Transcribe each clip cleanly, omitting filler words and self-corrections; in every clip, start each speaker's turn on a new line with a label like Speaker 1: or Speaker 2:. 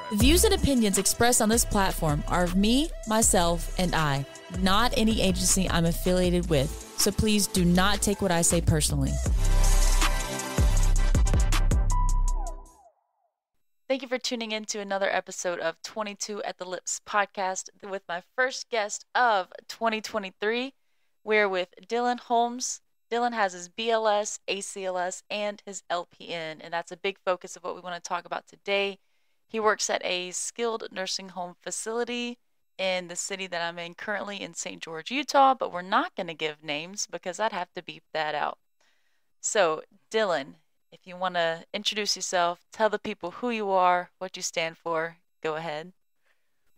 Speaker 1: The views and opinions expressed on this platform are of me, myself, and I, not any agency I'm affiliated with. So please do not take what I say personally. Thank you for tuning in to another episode of 22 at the Lips podcast with my first guest of 2023. We're with Dyllan Holmes. Dyllan has his BLS, ACLS, and his LPN, and that's a big focus of what we want to talk about today. He works at a skilled nursing home facility in the city that I'm in currently in St. George, Utah, but we're not going to give names because I'd have to beep that out. So, Dyllan, if you want to introduce yourself, tell the people who you are, what you stand for, go ahead.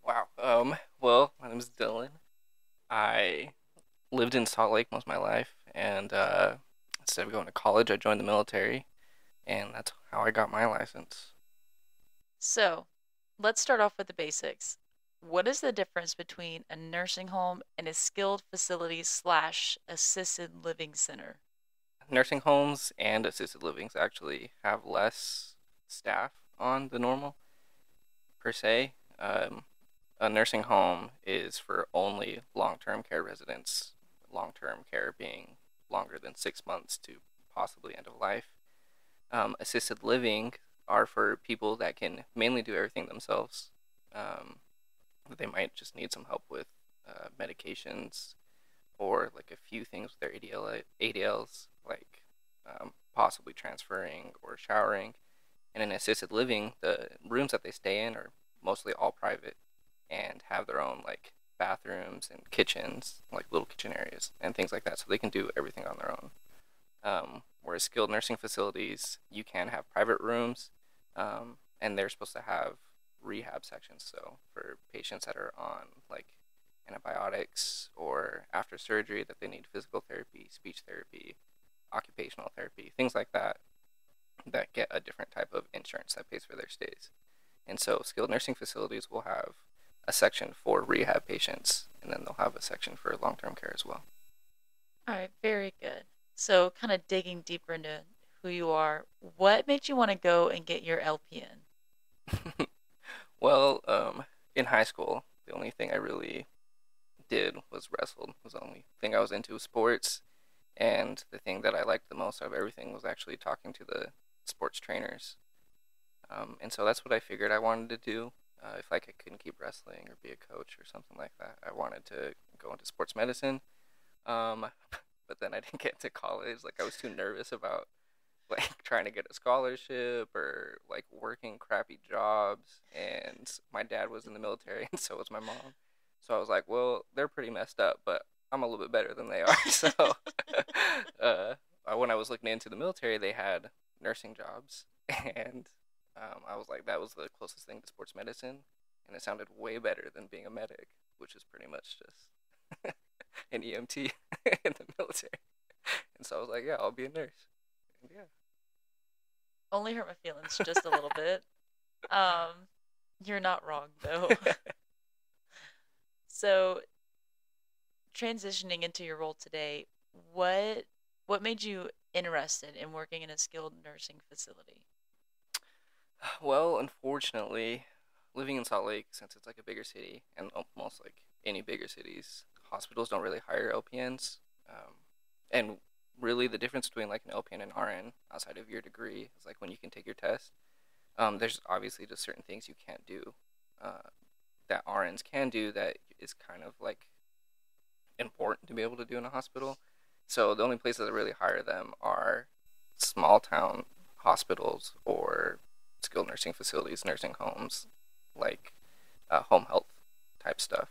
Speaker 2: Wow. Well, my name is Dyllan. I lived in Salt Lake most of my life, and instead of going to college, I joined the military, and that's how I got my license.
Speaker 1: So, let's start off with the basics. What is the difference between a nursing home and a skilled facility / assisted living center?
Speaker 2: Nursing homes and assisted livings actually have less staff on than normal, per se. A nursing home is for only long-term care residents, long-term care being longer than 6 months to possibly end of life. Assisted living are for people that can mainly do everything themselves. They might just need some help with medications or like a few things with their ADLs, like possibly transferring or showering. And in assisted living, the rooms that they stay in are mostly all private and have their own like bathrooms and kitchens, like little kitchen areas and things like that, so they can do everything on their own. Whereas skilled nursing facilities, you can have private rooms, and they're supposed to have rehab sections. So for patients that are on like antibiotics or after surgery that they need physical therapy, speech therapy, occupational therapy, things like that, that get a different type of insurance that pays for their stays. And so skilled nursing facilities will have a section for rehab patients, and then they'll have a section for long-term care as well.
Speaker 1: All right, very good. So kind of digging deeper into who you are, what made you want to go and get your LPN?
Speaker 2: Well, in high school, the only thing I really did was wrestled. It was the only thing I was into was sports, and the thing that I liked the most out of everything was actually talking to the sports trainers. And so that's what I figured I wanted to do. If like I couldn't keep wrestling or be a coach or something like that, I wanted to go into sports medicine. But then I didn't get to college. Like I was too nervous about like trying to get a scholarship or like working crappy jobs. And my dad was in the military, and so was my mom. So I was like, well, they're pretty messed up, but I'm a little bit better than they are. So when I was looking into the military, they had nursing jobs, and I was like, that was the closest thing to sports medicine, and it sounded way better than being a medic, which is pretty much just an EMT in the military. And so I was like, yeah, I'll be a nurse. And yeah.
Speaker 1: Only hurt my feelings just a little bit. You're not wrong though. So, transitioning into your role today, what made you interested in working in a skilled nursing facility?
Speaker 2: Well, unfortunately, living in Salt Lake, since it's like a bigger city, and almost like any bigger cities, hospitals don't really hire LPNs. And really, the difference between like an LPN and RN, outside of your degree, is like when you can take your test. There's obviously just certain things you can't do that RNs can do that is kind of like important to be able to do in a hospital. So the only places that really hire them are small town hospitals or skilled nursing facilities, nursing homes, like home health type stuff.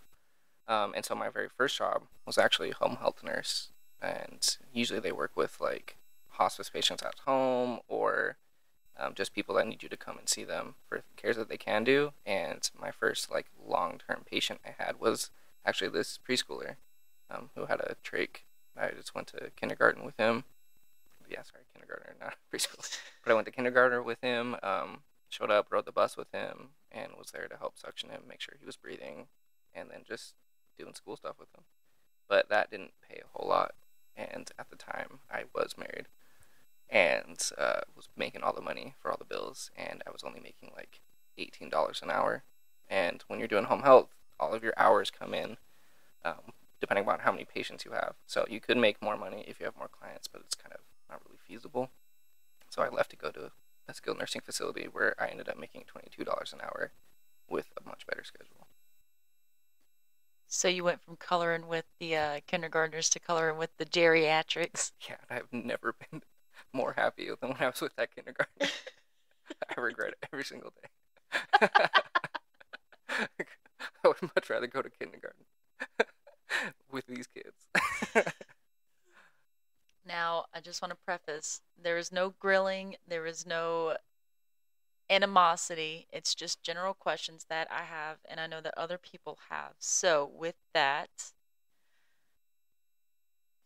Speaker 2: And so my very first job was actually a home health nurse, and usually they work with like hospice patients at home or just people that need you to come and see them for cares that they can do. And my first like long-term patient I had was actually this preschooler who had a trach. I just went to kindergarten with him. Yeah, sorry, kindergartner, not preschool. But I went to kindergarten with him, showed up, rode the bus with him, and was there to help suction him, make sure he was breathing, and then just doing school stuff with him. But that didn't pay a whole lot, and at the time, I was married, and was making all the money for all the bills, and I was only making like $18 an hour. And when you're doing home health, all of your hours come in depending on how many patients you have. So you could make more money if you have more clients, but it's kind of not really feasible. So I left to go to a skilled nursing facility where I ended up making $22 an hour with a much better schedule.
Speaker 1: So you went from coloring with the kindergartners to coloring with the geriatrics.
Speaker 2: Yeah, I've never been more happy than when I was with that kindergarten. I regret it every single day. I would much rather go to kindergarten with these kids.
Speaker 1: Now, I just want to preface there is no grilling, there is no animosity. It's just general questions that I have, and I know that other people have. So, with that,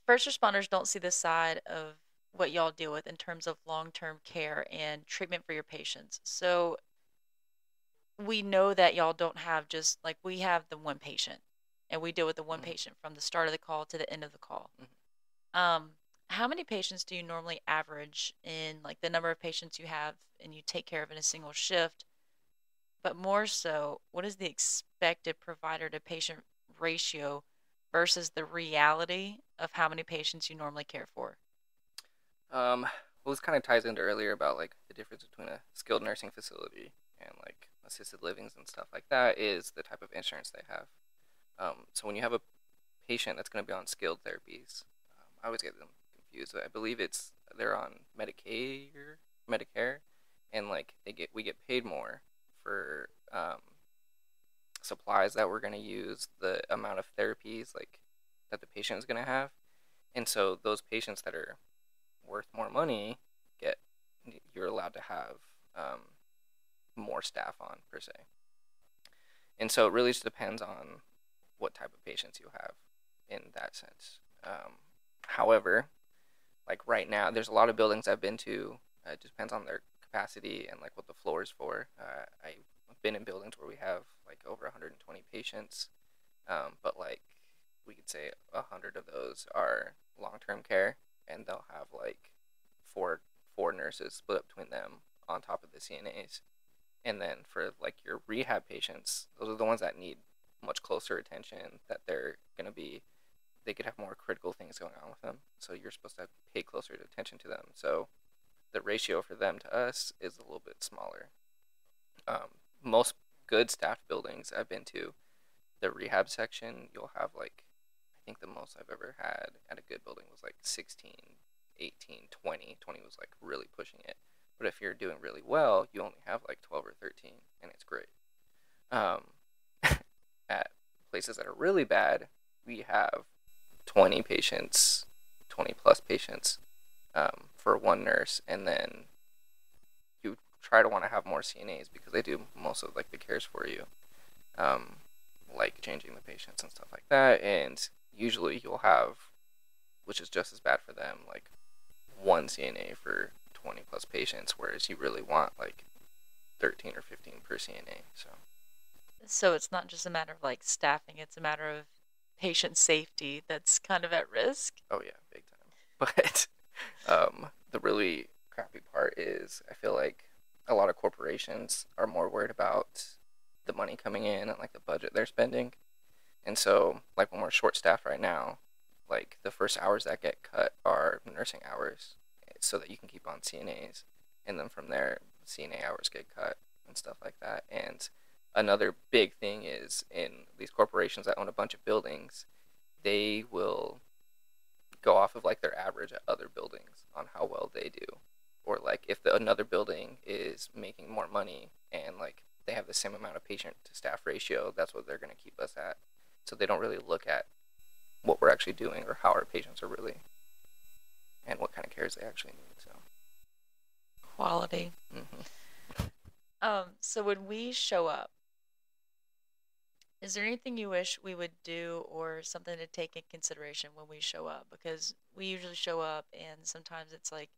Speaker 1: first responders don't see the side of what y'all deal with in terms of long term care and treatment for your patients. So, we know that y'all don't have just like we have the one patient, and we deal with the one patient from the start of the call to the end of the call. Um, how many patients do you normally average in like the number of patients you have and you take care of in a single shift? But more so, what is the expected provider to patient ratio versus the reality of how many patients you normally care for?
Speaker 2: Well, this kind of ties into earlier about like the difference between a skilled nursing facility and like assisted livings and stuff like that is the type of insurance they have. So when you have a patient that's going to be on skilled therapies, I always get them confused. I believe they're on Medicare, and like we get paid more for supplies that we're going to use, the amount of therapies like that the patient is going to have, and so those patients that are worth more money get you're allowed to have more staff on per se. And so it really just depends on what type of patients you have in that sense. However, like right now, there's a lot of buildings I've been to. It just depends on their capacity and like what the floor is for. I've been in buildings where we have like over 120 patients, but like we could say 100 of those are long-term care, and they'll have like four nurses split up between them on top of the CNAs. And then for like your rehab patients, those are the ones that need much closer attention. That they could have more critical things going on with them. So you're supposed to pay closer attention to them. So the ratio for them to us is a little bit smaller. Most good staffed buildings I've been to, the rehab section, you'll have like, I think the most I've ever had at a good building was like 16, 18, 20. 20 was like really pushing it. But if you're doing really well, you only have like 12 or 13, and it's great. Um, at places that are really bad, we have 20 patients, 20 plus patients for one nurse, and then you try to want to have more CNAs because they do most of like the cares for you, like changing the patients and stuff like that. And usually you'll have, which is just as bad for them, like one CNA for 20 plus patients, whereas you really want like 13 or 15 per CNA.
Speaker 1: So it's not just a matter of like staffing, it's a matter of patient safety that's kind of at risk.
Speaker 2: Oh yeah, big time. But the really crappy part is I feel like a lot of corporations are more worried about the money coming in and like the budget they're spending. And so like when we're short staffed right now, like the first hours that get cut are nursing hours so that you can keep on CNAs. And then from there, CNA hours get cut and stuff like that. And another big thing is in these corporations that own a bunch of buildings, they will go off of like their average at other buildings on how well they do. Or like if another building is making more money and like they have the same amount of patient to staff ratio, that's what they're going to keep us at. So they don't really look at what we're actually doing or how our patients are really and what kind of cares they actually need. So
Speaker 1: Quality.
Speaker 2: mm-hmm.
Speaker 1: So when we show up, is there anything you wish we would do or something to take in consideration when we show up? Because we usually show up and sometimes it's like,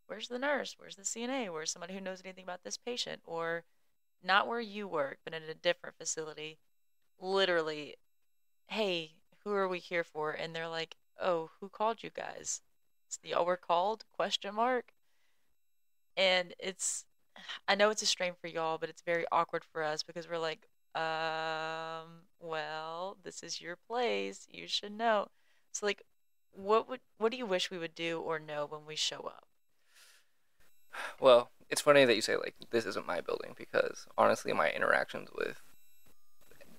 Speaker 1: where's the nurse? Where's the CNA? Where's somebody who knows anything about this patient? Or not where you work, but in a different facility. Literally, hey, who are we here for? And they're like, oh, who called you guys? It's the y'all were called? Question mark. And it's I know it's a strain for y'all, but it's very awkward for us because we're like, well, this is your place. You should know. So like, what do you wish we would do or know when we show up?
Speaker 2: Well, it's funny that you say like this isn't my building because honestly, my interactions with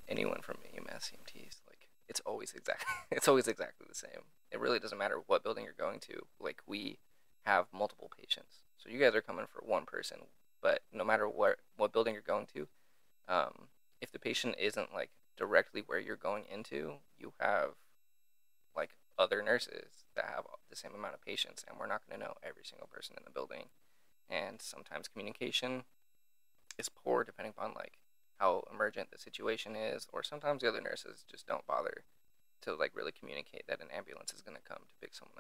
Speaker 2: anyone from EMS CMTs like it's always exactly the same. It really doesn't matter what building you're going to. Like we have multiple patients, so you guys are coming for one person, but no matter what building you're going to, if the patient isn't like directly where you're going into, you have like other nurses that have the same amount of patients, and we're not going to know every single person in the building. And sometimes communication is poor depending upon like how emergent the situation is, or sometimes the other nurses just don't bother to like really communicate that an ambulance is going to come to pick someone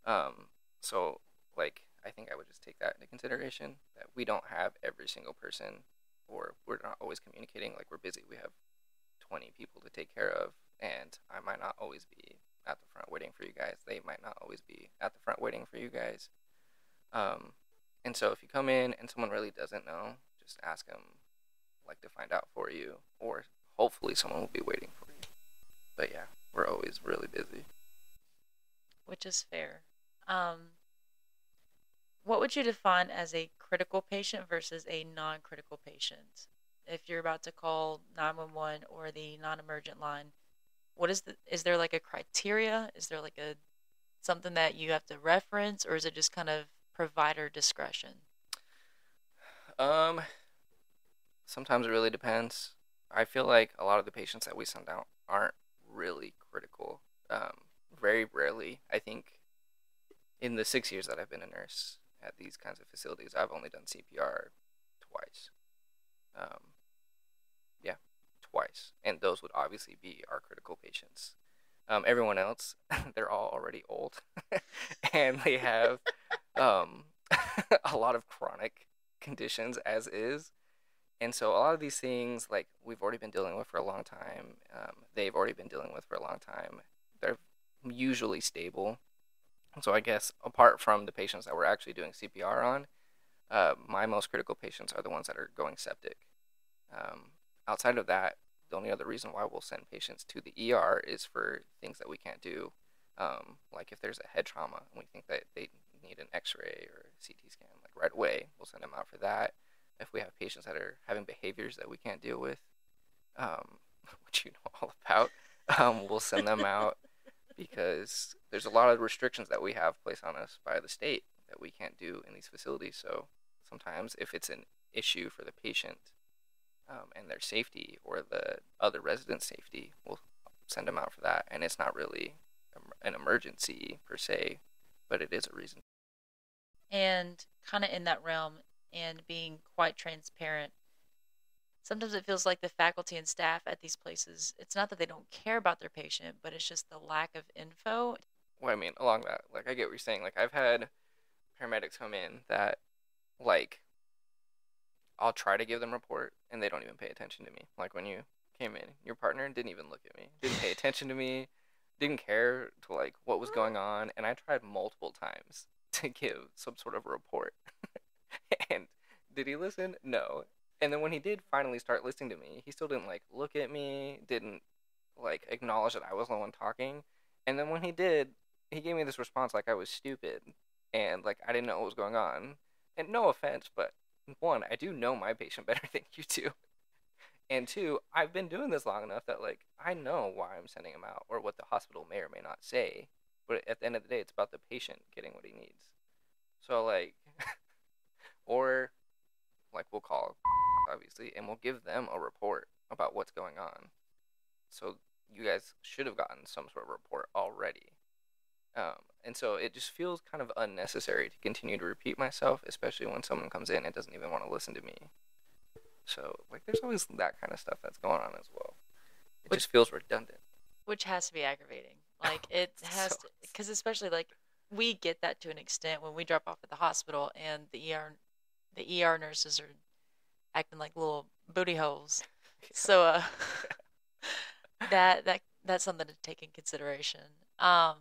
Speaker 2: up. So like I think I would just take that into consideration that we don't have every single person, or we're not always communicating. Like we're busy. We have 20 people to take care of, and I might not always be at the front waiting for you guys. They might not always be at the front waiting for you guys. Um, and so if you come in and someone really doesn't know, just ask them like to find out for you, or hopefully someone will be waiting for you. But yeah, we're always really busy.
Speaker 1: Which is fair. Um, what would you define as a critical patient versus a non-critical patient? If you're about to call 911 or the non-emergent line, is there like a criteria? Is there like a something that you have to reference, or is it just kind of provider discretion?
Speaker 2: Um, Sometimes it really depends. I feel like a lot of the patients that we send out aren't really critical. Very rarely. I think in the 6 years that I've been a nurse at these kinds of facilities, I've only done CPR twice. Um, yeah, twice, and those would obviously be our critical patients. Everyone else, they're all already old, and they have um, a lot of chronic conditions as is. And so a lot of these things, like we've already been dealing with for a long time, they've already been dealing with for a long time. They're usually stable. So I guess apart from the patients that we're actually doing CPR on, my most critical patients are the ones that are going septic. Um, Outside of that, the only other reason why we'll send patients to the ER is for things that we can't do. Like if there's a head trauma and we think that they need an X-ray or a CT scan, like right away, we'll send them out for that. If we have patients that are having behaviors that we can't deal with, um, which you know all about, we'll send them out because there's a lot of restrictions that we have placed on us by the state that we can't do in these facilities. So sometimes if it's an issue for the patient, and their safety or the other residents' safety, we'll send them out for that. And it's not really an emergency per se, but it is a reason.
Speaker 1: And kind of in that realm and being quite transparent, sometimes it feels like the faculty and staff at these places, it's not that they don't care about their patient, but it's just the lack of info.
Speaker 2: Well, I mean, along that, like I get what you're saying. Like I've had paramedics come in that, like, I'll try to give them a report and they don't even pay attention to me. Like when you came in, your partner didn't even look at me, didn't pay attention to me, didn't care to like what was going on, and I tried multiple times to give some sort of a report. And did he listen? No. And then when he did finally start listening to me, he still didn't like look at me, didn't like acknowledge that I was the one talking. And then when he did, he gave me this response like I was stupid and like I didn't know what was going on. And no offense, but one, I do know my patient better than you do. And two, I've been doing this long enough that like I know why I'm sending him out or what the hospital may or may not say. But at the end of the day, it's about the patient getting what he needs. So like, or like we'll call obviously and we'll give them a report about what's going on. So you guys should have gotten some sort of report already. And so it just feels kind of unnecessary to continue to repeat myself, especially when someone comes in and doesn't even want to listen to me. So like there's always that kind of stuff that's going on as well. It
Speaker 1: which
Speaker 2: just feels redundant.
Speaker 1: which has to be aggravating. Like it
Speaker 2: So
Speaker 1: has to, because especially like we get that to an extent when we drop off at the hospital and the ER nurses are acting like little booty holes. So that's something to take in consideration. Um,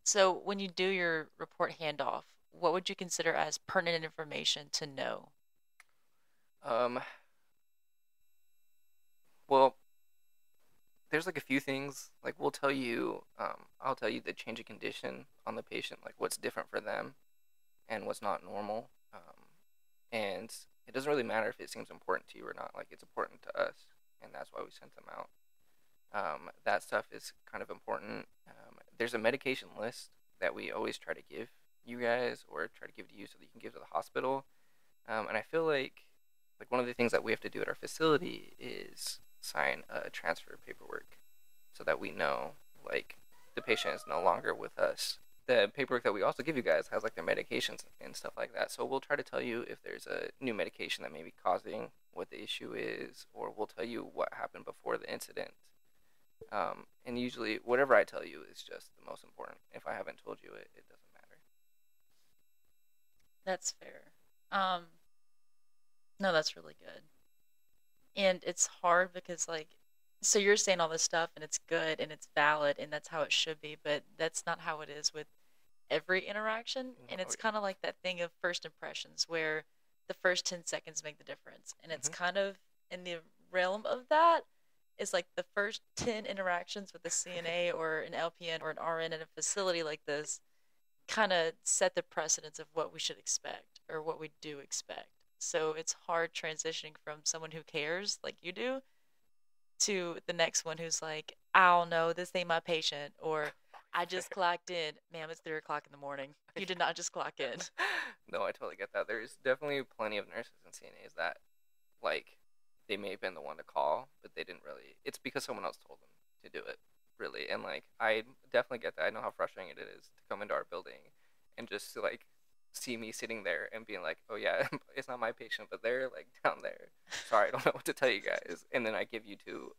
Speaker 1: so when you do your report handoff, what would you consider as pertinent information to know?
Speaker 2: Um, well, there's like a few things. Like we'll tell you, I'll tell you the change of condition on the patient, like what's different for them and what's not normal. And it doesn't really matter if it seems important to you or not. Like it's important to us, and that's why we sent them out. That stuff is kind of important. There's a medication list that we always try to give you guys or try to give to you so that you can give to the hospital. And I feel like one of the things that we have to do at our facility is sign a transfer paperwork so that we know like the patient is no longer with us. The paperwork that we also give you guys has like their medications and stuff like that. So we'll try to tell you if there's a new medication that may be causing what the issue is, or we'll tell you what happened before the incident. And usually, whatever I tell you is just the most important. If I haven't told you it, it doesn't matter.
Speaker 1: That's fair. Um, no, that's really good. And it's hard because, like, so you're saying all this stuff and it's good and it's valid and that's how it should be, but that's not how it is with every interaction. And
Speaker 2: Oh
Speaker 1: it's kind of like that thing of first impressions where the first 10 seconds make the difference. And
Speaker 2: yeah.
Speaker 1: it's kind of in the realm of that. It's like the first 10 interactions with a CNA or an LPN or an RN in a facility like this kind of set the precedence of what we should expect or what we do expect. So it's hard transitioning from someone who cares like you do to the next one who's like, I don't know, this ain't my patient, or I just clocked in. Ma'am, it's 3 o'clock in the morning. You did not just clock in.
Speaker 2: No, I totally get that. There's definitely plenty of nurses and CNAs that, like, they may have been the one to call, but they didn't really. It's because someone else told them to do it, really. And, like, I definitely get that. I know how frustrating it is to come into our building and just, to, like, see me sitting there and being like, oh, yeah, it's not my patient, but they're, like, down there. Sorry, I don't know what to tell you guys. And then I give you to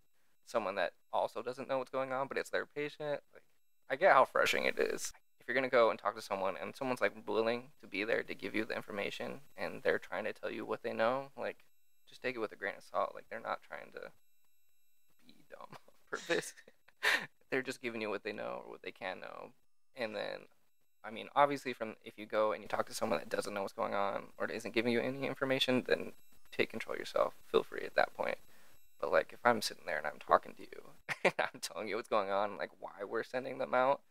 Speaker 2: someone that also doesn't know what's going on, but it's their patient. Like, I get how frustrating it is. If you're gonna go and talk to someone and someone's like willing to be there to give you the information and they're trying to tell you what they know, like just take it with a grain of salt. Like they're not trying to be dumb on purpose. They're just giving you what they know or what they can know. And then I mean, obviously from if you go and you talk to someone that doesn't know what's going on or isn't giving you any information, then take control yourself. Feel free at that point. But like if I'm sitting there and I'm talking to you and I'm telling you what's going on, like why we're sending them out,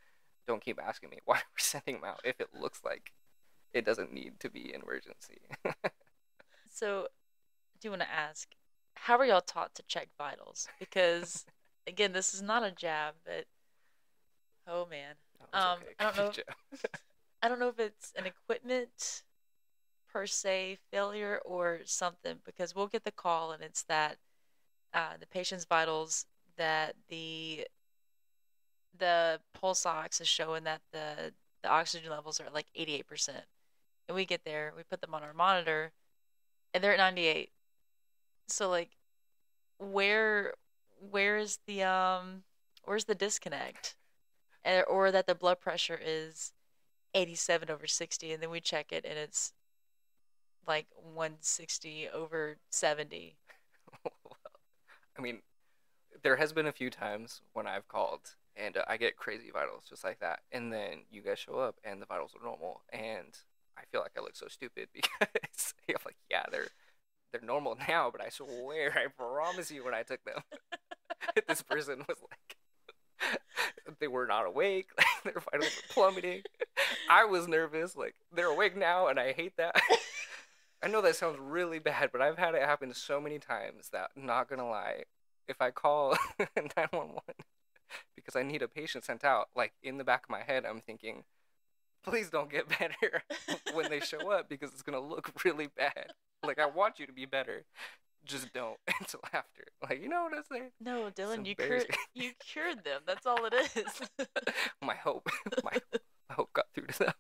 Speaker 2: don't keep asking me why we're sending them out if it looks like it doesn't need to be an emergency.
Speaker 1: So, I do want to ask, how are y'all taught to check vitals? Because, again, this is not a jab, but oh man,
Speaker 2: No, it's okay.
Speaker 1: I don't know. I don't know if it's an equipment per se failure or something because we'll get the call and it's that the patient's vitals that the pulse ox is showing that the oxygen levels are at like 88%. And we get there, we put them on our monitor, and they're at 98. So like where where is the where's the disconnect? Or that the blood pressure is 87 over 60 and then we check it and it's like 160 over 70.
Speaker 2: I mean, there has been a few times when I've called and I get crazy vitals just like that, and then you guys show up and the vitals are normal, and I feel like I look so stupid because I'm like, yeah, they're normal now, but I swear, I promise you, when I took them, this person was like, they were not awake, like their vitals were plummeting. I was nervous, like they're awake now, and I hate that. I know that sounds really bad, but I've had it happen so many times that, not gonna lie, if I call 911 because I need a patient sent out, like in the back of my head, I'm thinking, please don't get better when they show up because it's gonna look really bad. Like I want you to be better, just don't until after. Like you know what I'm saying?
Speaker 1: No,
Speaker 2: It's
Speaker 1: Dylan,
Speaker 2: embarrassing.
Speaker 1: you cured them. That's all it is.
Speaker 2: My hope, my hope got through to them.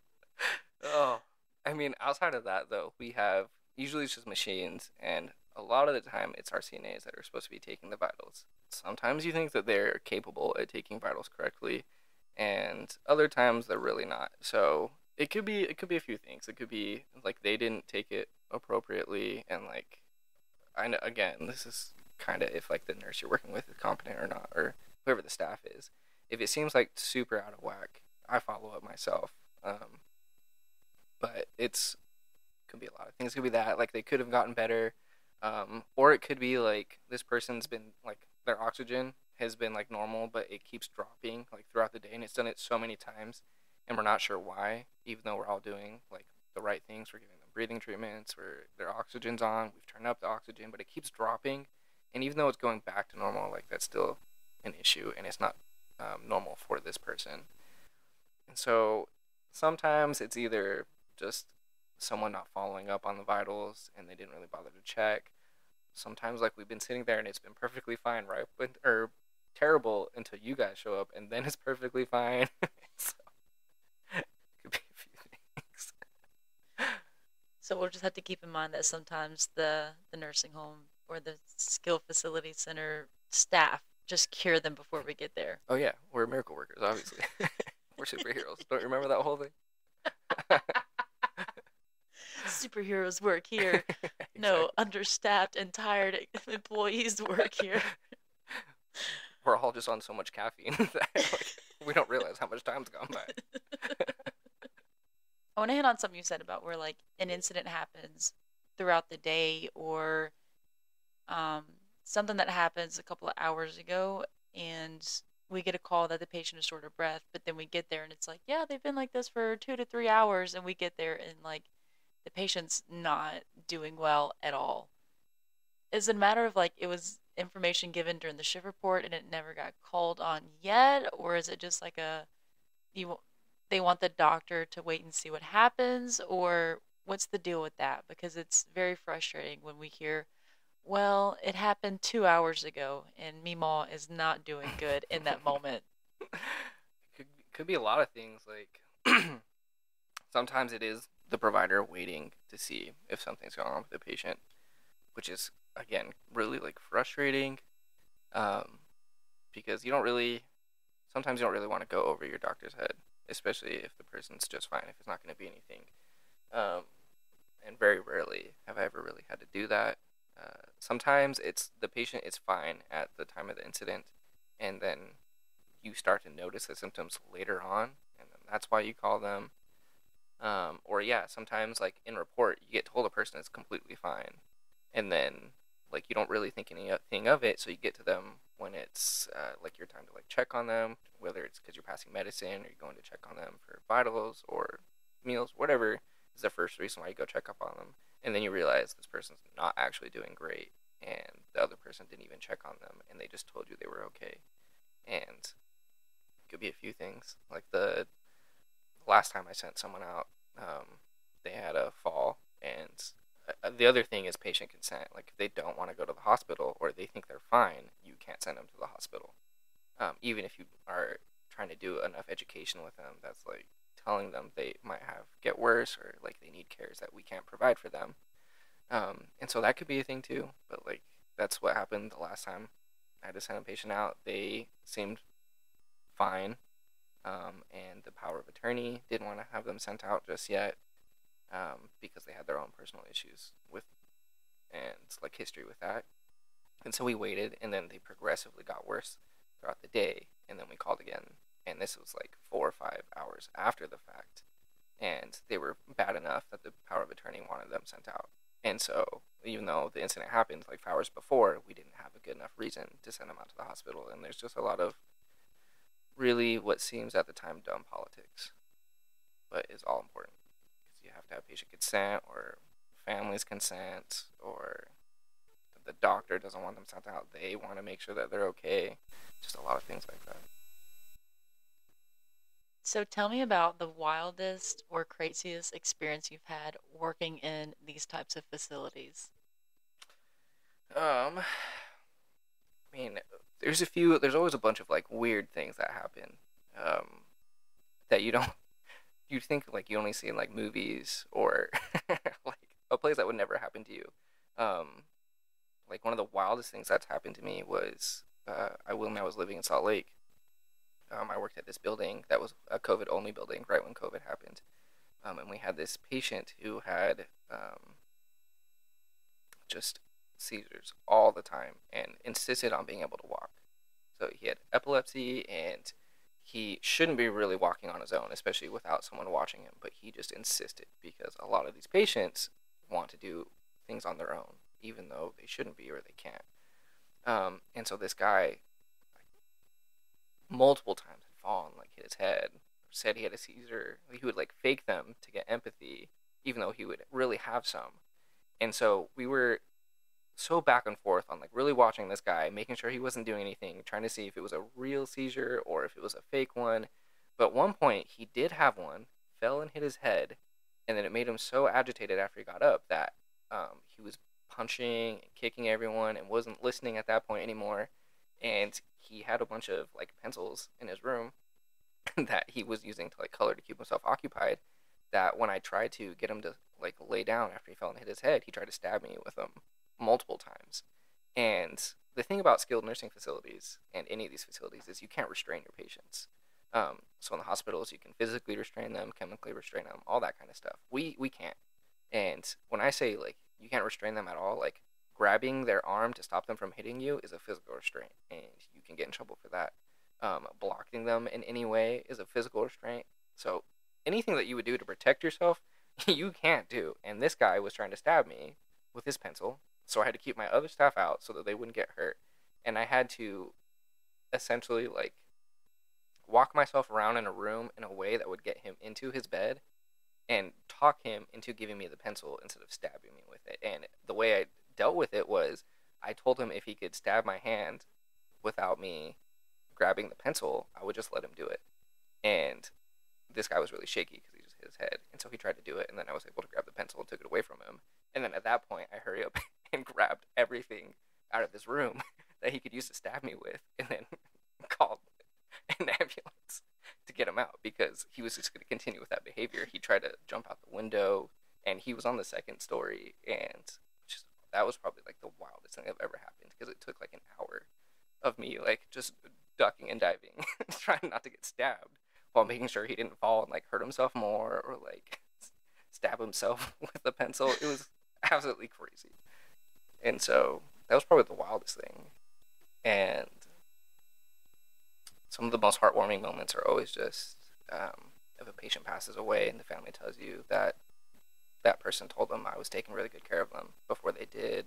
Speaker 2: Oh, I mean, outside of that though, we have usually it's just machines, and a lot of the time it's our CNAs that are supposed to be taking the vitals. Sometimes you think that they're capable at taking vitals correctly, and other times they're really not. So it could be a few things. It could be like they didn't take it appropriately, and like I know again this is kind of if like the nurse you're working with is competent or not, or whoever the staff is. If it seems like super out of whack, I follow up myself. But it's could be a lot of things. It could be that like they could have gotten better, Or it could be like this person's been like their oxygen has been like normal, but it keeps dropping like throughout the day, and it's done it so many times, and we're not sure why, even though we're all doing like the right things. We're giving them breathing treatments, where their oxygen's on, we've turned up the oxygen, but it keeps dropping, and even though it's going back to normal, like that's still an issue, and it's not normal for this person. And so sometimes it's either just someone not following up on the vitals and they didn't really bother to check. Sometimes like we've been sitting there and it's been perfectly fine, right? Or terrible until you guys show up and then it's perfectly fine. So it could be a few things.
Speaker 1: So we'll just have to keep in mind that sometimes the nursing home or the skill facility center staff just cure them before we get there.
Speaker 2: Oh yeah, we're miracle workers, obviously. We're superheroes. Don't you remember that whole thing?
Speaker 1: Superheroes work here. No,
Speaker 2: Exactly.
Speaker 1: understaffed and tired employees work here.
Speaker 2: We're all just on so much caffeine that like, we don't realize how much time's gone by.
Speaker 1: I want to hit on something you said about where like an incident happens throughout the day or um, something that happens a couple of hours ago and we get a call that the patient is short of breath, but then we get there and it's like, yeah, they've been like this for 2 to 3 hours, and we get there and like the patient's not doing well at all. Is it a matter of like it was information given during the shift report and it never got called on yet, or is it just like a you they want the doctor to wait and see what happens, or what's the deal with that? Because it's very frustrating when we hear, well, it happened 2 hours ago, and Meemaw is not doing good in that moment.
Speaker 2: Could be a lot of things. Like sometimes it is the provider waiting to see if something's going on with the patient, which is again really like frustrating, um, because you don't really sometimes you don't really want to go over your doctor's head, especially if the person's just fine, if it's not going to be anything. Um, and very rarely have I ever really had to do that. Sometimes it's the patient is fine at the time of the incident, and then you start to notice the symptoms later on, and then that's why you call them. Or yeah, sometimes like in report, you get told a person is completely fine, and then like you don't really think anything of it, so you get to them when it's like your time to like check on them, whether it's because you're passing medicine or you're going to check on them for vitals or meals, whatever is the first reason why you go check up on them, and then you realize this person's not actually doing great, and the other person didn't even check on them, and they just told you they were okay, and it could be a few things like the last time I sent someone out, they had a fall, and the other thing is patient consent. Like if they don't want to go to the hospital or they think they're fine, you can't send them to the hospital. Even if you are trying to do enough education with them, that's like telling them they might have get worse or like they need cares that we can't provide for them. And so that could be a thing too. But like that's what happened the last time I had to send a patient out. They seemed fine, and the power of attorney didn't want to have them sent out just yet, because they had their own personal issues with and like history with that. And so we waited, and then they progressively got worse throughout the day, and then we called again, and this was like 4 or 5 hours after the fact, and they were bad enough that the power of attorney wanted them sent out. And so, even though the incident happened like 5 hours before, we didn't have a good enough reason to send them out to the hospital. And there's just a lot of really what seems at the time dumb politics, but is all important because you have to have patient consent or family's consent, or the doctor doesn't want them sent out. They want to make sure that they're okay. Just a lot of things like that.
Speaker 1: So tell me about the wildest or craziest experience you've had working in these types of facilities.
Speaker 2: I mean, there's a few. There's always a bunch of like weird things that happen, um, that you don't. You think like you only see in like movies or like a place that would never happen to you. Um, like one of the wildest things that's happened to me was when I was living in Salt Lake. I worked at this building that was a COVID only building right when COVID happened, and we had this patient who had just seizures all the time and insisted on being able to walk. So he had epilepsy, and he shouldn't be really walking on his own, especially without someone watching him, but he just insisted because a lot of these patients want to do things on their own. even though they shouldn't be or they can't. And so this guy multiple times had fallen, like hit his head, said he had a seizure. He would like fake them to get empathy, even though he would really have some. And so we were so back and forth on like really watching this guy, making sure he wasn't doing anything, trying to see if it was a real seizure or if it was a fake one. But at one point he did have one, fell and hit his head, and then it made him so agitated after he got up that he was punching and kicking everyone and wasn't listening at that point anymore. And he had a bunch of like pencils in his room that he was using to like color to keep himself occupied. That when I tried to get him to like lay down after he fell and hit his head, he tried to stab me with them multiple times. And the thing about skilled nursing facilities and any of these facilities is you can't restrain your patients. So in the hospitals, you can physically restrain them, chemically restrain them, all that kind of stuff. We can't. And when I say like you can't restrain them at all, like grabbing their arm to stop them from hitting you is a physical restraint, and you can get in trouble for that. Blocking them in any way is a physical restraint. So anything that you would do to protect yourself, you can't do. And this guy was trying to stab me with his pencil, so I had to keep my other staff out so that they wouldn't get hurt. And I had to essentially like walk myself around in a room in a way that would get him into his bed and talk him into giving me the pencil instead of stabbing me with it. And the way I dealt with it was I told him if he could stab my hand without me grabbing the pencil, I would just let him do it. And this guy was really shaky because he just hit his head. And so he tried to do it, and then I was able to grab the pencil and took it away from him. And then at that point, I hurried up and grabbed everything out of this room that he could use to stab me with, and then called an ambulance to get him out because he was just going to continue with that behavior. He tried to jump out the window, and he was on the second story, and just, that was probably like the wildest thing that ever happened because it took like an hour of me like just ducking and diving, trying not to get stabbed while making sure he didn't fall and like hurt himself more or like stab himself with a pencil. It was absolutely crazy. And so that was probably the wildest thing. And some of the most heartwarming moments are always just if a patient passes away and the family tells you that that person told them I was taking really good care of them before they did,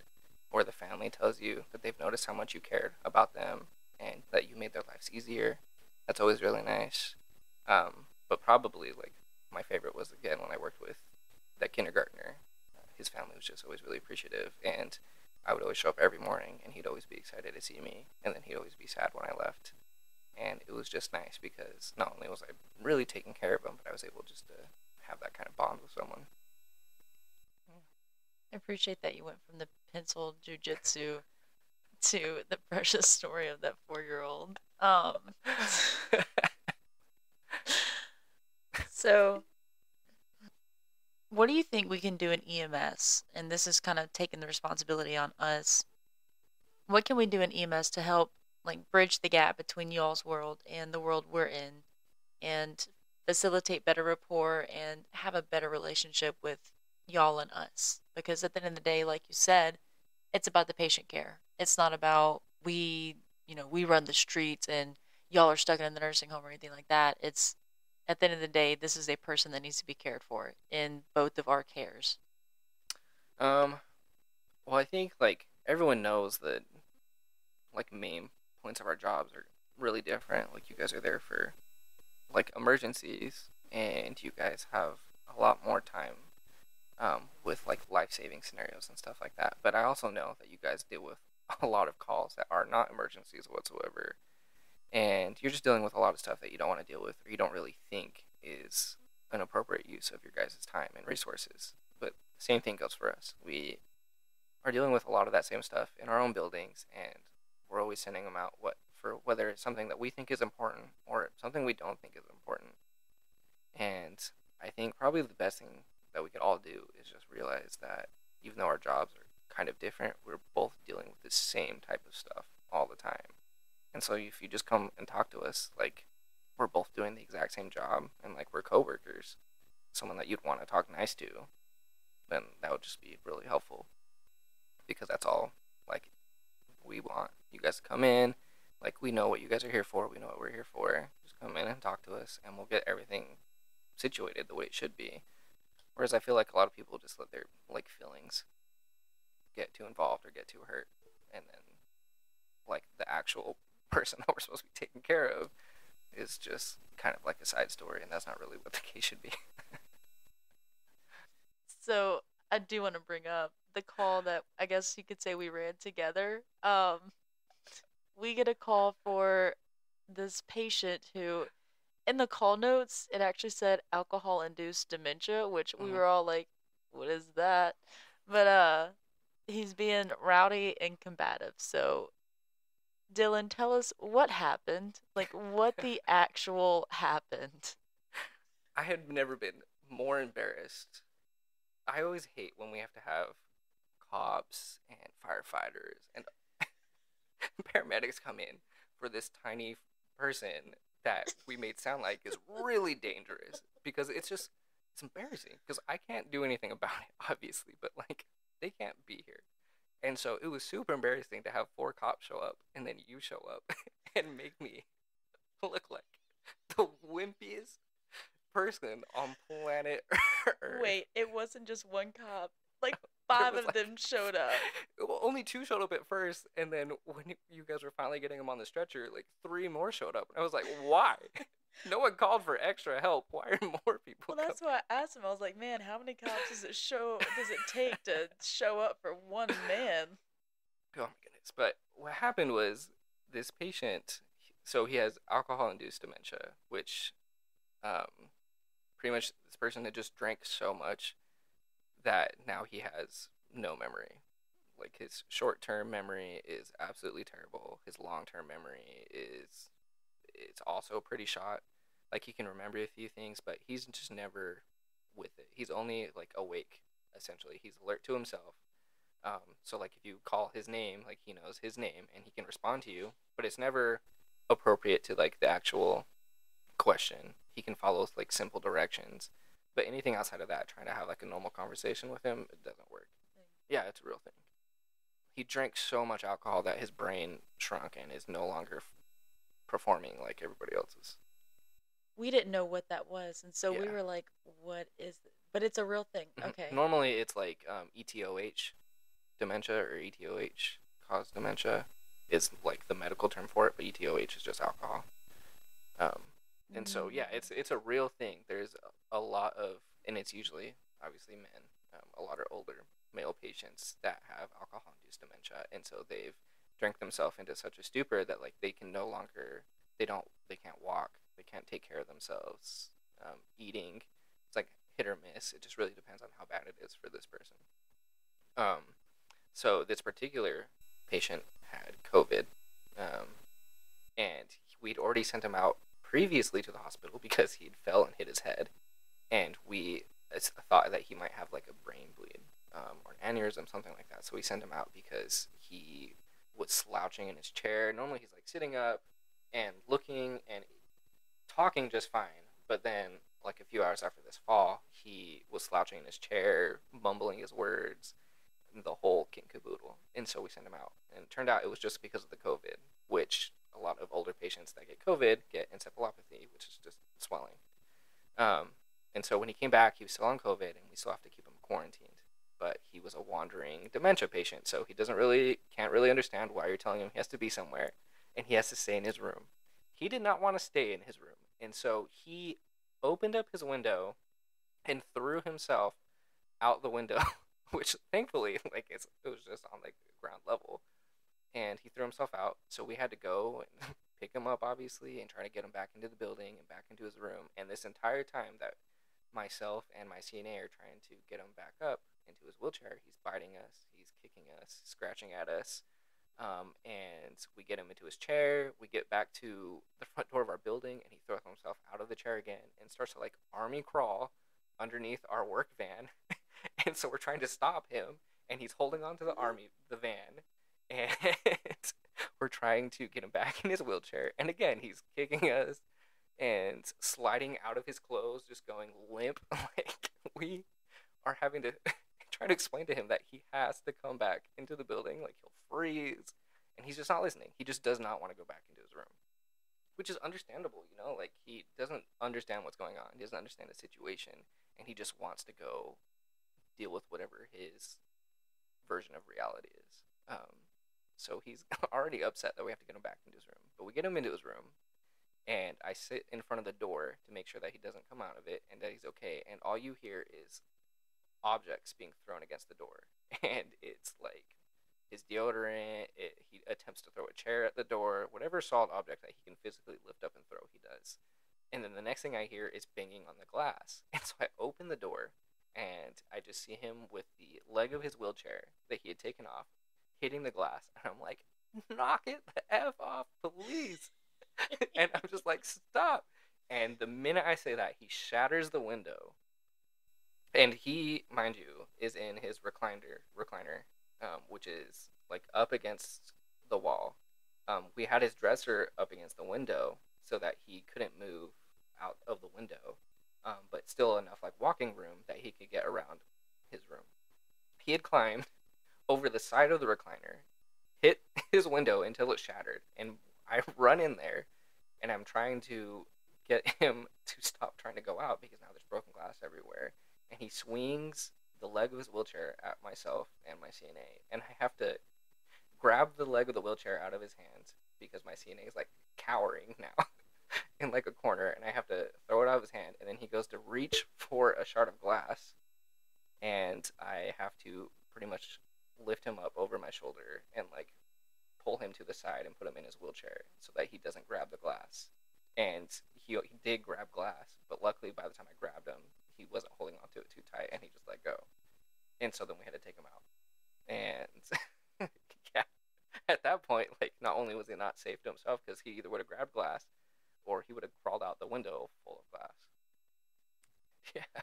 Speaker 2: or the family tells you that they've noticed how much you cared about them and that you made their lives easier. That's always really nice. But probably like my favorite was again when I worked with that kindergartner. His family was just always really appreciative, and I would always show up every morning, and he'd always be excited to see me, and then he'd always be sad when I left. And it was just nice because not only was I really taking care of him, but I was able just to have that kind of bond with someone.
Speaker 1: I appreciate that you went from the pencil jujitsu to the precious story of that 4-year-old. So, what do you think we can do in EMS? And this is kind of taking the responsibility on us. What can we do in EMS to help like bridge the gap between y'all's world and the world we're in and facilitate better rapport and have a better relationship with y'all and us? Because at the end of the day, like you said, it's about the patient care. It's not about we run the streets and y'all are stuck in the nursing home or anything like that. It's at the end of the day, this is a person that needs to be cared for in both of our cares.
Speaker 2: Um, well, I think like everyone knows that like main points of our jobs are really different. Like you guys are there for like emergencies, and you guys have a lot more time with like life-saving scenarios and stuff like that. But I also know that you guys deal with a lot of calls that are not emergencies whatsoever, and you're just dealing with a lot of stuff that you don't want to deal with or you don't really think is an appropriate use of your guys' time and resources. But the same thing goes for us. We are dealing with a lot of that same stuff in our own buildings, and we're always sending them out for whether it's something that we think is important or something we don't think is important. And I think probably the best thing that we could all do is just realize that even though our jobs are kind of different, we're both dealing with the same type of stuff all the time. And so if you just come and talk to us, like we're both doing the exact same job and like we're coworkers, someone that you'd want to talk nice to, then that would just be really helpful. Because that's all like we want you guys to come in. Like we know what you guys are here for. We know what we're here for. Just come in and talk to us, and we'll get everything situated the way it should be. Whereas I feel like a lot of people just let their like feelings get too involved or get too hurt, and then like the actual person that we're supposed to be taking care of is just kind of like a side story, and that's not really what the case should be.
Speaker 1: So I do want to bring up the call that I guess you could say we ran together. We get a call for this patient who, in the call notes, it actually said alcohol induced dementia, which we
Speaker 2: Mm-hmm.
Speaker 1: were all like, what is that? But he's being rowdy and combative. So Dyllan, tell us what happened. Like what the actual happened.
Speaker 2: I had never been more embarrassed. I always hate when we have to have cops and firefighters and paramedics come in for this tiny person that we made sound like is really dangerous, because it's embarrassing because I can't do anything about it, obviously, but like they can't be here. And so it was super embarrassing to have four cops show up and then you show up and make me look like the wimpiest person on planet Earth.
Speaker 1: Wait, it wasn't just one cop. Like
Speaker 2: There
Speaker 1: five
Speaker 2: was
Speaker 1: of
Speaker 2: like
Speaker 1: them showed up.
Speaker 2: well, only two showed up at first, and then when you guys were finally getting him on the stretcher, like three more showed up. And I was like, why? No one called for extra help. Why are more people
Speaker 1: Well, that's
Speaker 2: coming?
Speaker 1: why I asked him. I was like, "Man, how many cops does it take to show up for one man?"
Speaker 2: Oh my goodness! But what happened was this patient. So he has alcohol-induced dementia, which um, pretty much this person had just drank so much that now he has no memory. Like his short-term memory is absolutely terrible. His long-term memory is it's also pretty shot. Like he can remember a few things, but he's just never with it. He's only like awake essentially. He's alert to himself. So like if you call his name, like he knows his name and he can respond to you, but it's never appropriate to like the actual question. He can follow like simple directions, but anything outside of that, trying to have like a normal conversation with him, it doesn't work. Yeah, it's a real thing. He drank so much alcohol that his brain shrunk and is no longer performing like everybody else's.
Speaker 1: We didn't know what that was, and so we
Speaker 2: Yeah.
Speaker 1: were like, "What is it?" But it's a real thing. Okay.
Speaker 2: Normally it's like ETOH dementia or ETOH caused dementia is like the medical term for it, but ETOH is just alcohol. Um, and so yeah, it's a real thing. There's a lot of, and it's usually obviously men, a lot of older male patients that have alcohol-induced dementia, and so they've drank themselves into such a stupor that like they can no longer, they can't walk, they can't take care of themselves. Eating, it's like hit or miss. It just really depends on how bad it is for this person. Um, so this particular patient had COVID, and we'd already sent him out previously to the hospital because he'd fell and hit his head, and we thought that he might have like a brain bleed or an aneurysm, something like that. So we sent him out because he was slouching in his chair. Normally he's like sitting up and looking and talking just fine, but then like a few hours after this fall, he was slouching in his chair, mumbling his words, the whole kit and caboodle. And so we sent him out. And it turned out it was just because of the COVID, which a lot of older patients that get COVID get encephalopathy, which is just swelling. Um, and so when he came back, he was still on COVID, and we still have to keep him quarantined. But he was a wandering dementia patient, so he can't really understand why you're telling him he has to be somewhere, and he has to stay in his room. He did not want to stay in his room, and so he opened up his window and threw himself out the window, which thankfully, like it was just on like ground level, and he threw himself out. So we had to go and pick him up, obviously, and try to get him back into the building and back into his room. And this entire time that myself and my CNA are trying to get him back up into his wheelchair, he's biting us, he's kicking us, scratching at us. And we get him into his chair. We get back to the front door of our building, and he throws himself out of the chair again and starts to like army crawl underneath our work van. And so we're trying to stop him, and he's holding onto the van, and we're trying to get him back in his wheelchair. And again, he's kicking us and sliding out of his clothes, just going limp. Like we are having to try to explain to him that he has to come back into the building, like he'll freeze, and he's just not listening. He just does not want to go back into his room, which is understandable, you know. Like he doesn't understand what's going on. He doesn't understand the situation, and he just wants to go deal with whatever his version of reality is. So he's already upset that we have to get him back into his room. But we get him into his room, and I sit in front of the door to make sure that he doesn't come out of it and that he's okay. And all you hear is objects being thrown against the door. And it's like his deodorant, he attempts to throw a chair at the door, whatever solid object that he can physically lift up and throw, he does. And then the next thing I hear is banging on the glass. And so I open the door, and I just see him with the leg of his wheelchair that he had taken off, hitting the glass. And I'm like, knock it the F off, please. And I'm just like, stop. And the minute I say that, he shatters the window. And he, mind you, is in his recliner, which is like up against the wall. We had his dresser up against the window so that he couldn't move out of the window, but still enough like walking room that he could get around his room. He had climbed over the side of the recliner, hit his window until it shattered, and I run in there, and I'm trying to get him to stop trying to go out because now there's broken glass everywhere. And he swings the leg of his wheelchair at myself and my CNA, and I have to grab the leg of the wheelchair out of his hands because my CNA is like cowering now in like a corner, and I have to throw it out of his hand, and then he goes to reach for a shard of glass, and I have to pretty much lift him up over my shoulder and like pull him to the side and put him in his wheelchair so that he doesn't grab the glass. And he did grab glass, but luckily by the time I grabbed him, he wasn't holding onto it too tight, and he just let go. And so then we had to take him out. And yeah, at that point, like, not only was he not safe to himself because he either would have grabbed glass or he would have crawled out the window full of glass. Yeah.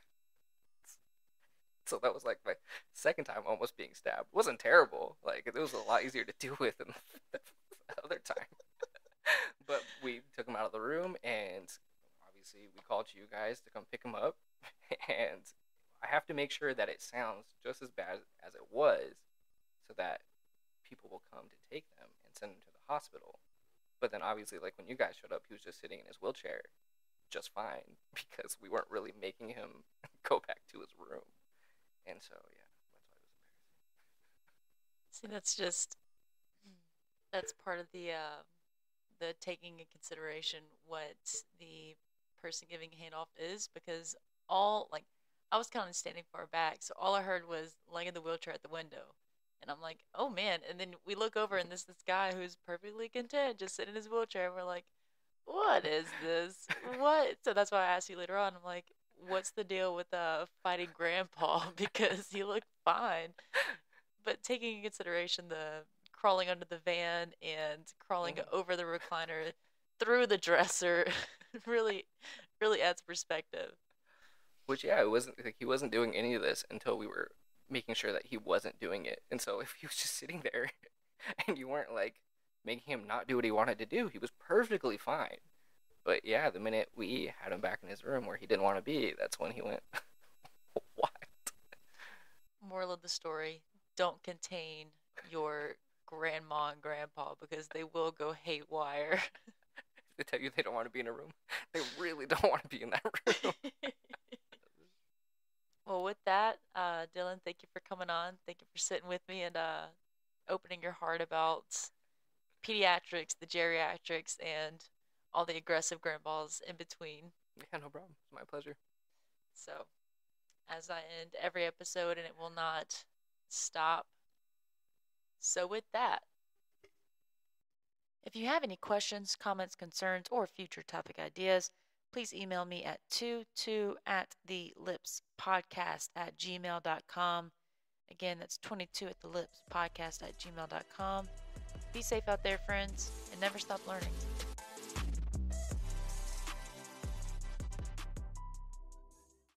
Speaker 2: So that was like my second time almost being stabbed. It wasn't terrible. Like, it was a lot easier to deal with than the other time. But we took him out of the room, and obviously we called you guys to come pick him up. And I have to make sure that it sounds just as bad as it was so that people will come to take them and send him to the hospital. But then obviously, like, when you guys showed up, he was just sitting in his wheelchair just fine because we weren't really making him go back to his room. And so, yeah, that's why it was embarrassing.
Speaker 1: See, that's part of the taking in consideration what the person giving a handoff is, because all like I was kind of standing far back, so all I heard was laying in the wheelchair at the window, and I'm like, oh man! And then we look over, and this guy who's perfectly content just sitting in his wheelchair, and we're like, what is this? What? So that's why I asked you later on. I'm like, what's the deal with fighting Grandpa because he looked fine, but taking in consideration the crawling under the van and crawling over the recliner through the dresser really really adds perspective.
Speaker 2: Which, yeah, it wasn't like he wasn't doing any of this until we were making sure that he wasn't doing it. And so if he was just sitting there and you weren't like making him not do what he wanted to do, he was perfectly fine. But yeah, the minute we had him back in his room where he didn't want to be, that's when he went, what?
Speaker 1: Moral of the story, don't contain your grandma and grandpa because they will go haywire.
Speaker 2: They tell you they don't want to be in a room. They really don't want to be in that room.
Speaker 1: Well, with that, Dyllan, thank you for coming on. Thank you for sitting with me and opening your heart about pediatrics, the geriatrics, and all the aggressive grandpas in between.
Speaker 2: Yeah, no problem. It's my pleasure.
Speaker 1: So, as I end every episode, and it will not stop. So, with that, if you have any questions, comments, concerns, or future topic ideas, please email me at 22@thelipspodcast@gmail.com. Again, that's 22@thelipspodcast@gmail.com. Be safe out there, friends, and never stop learning.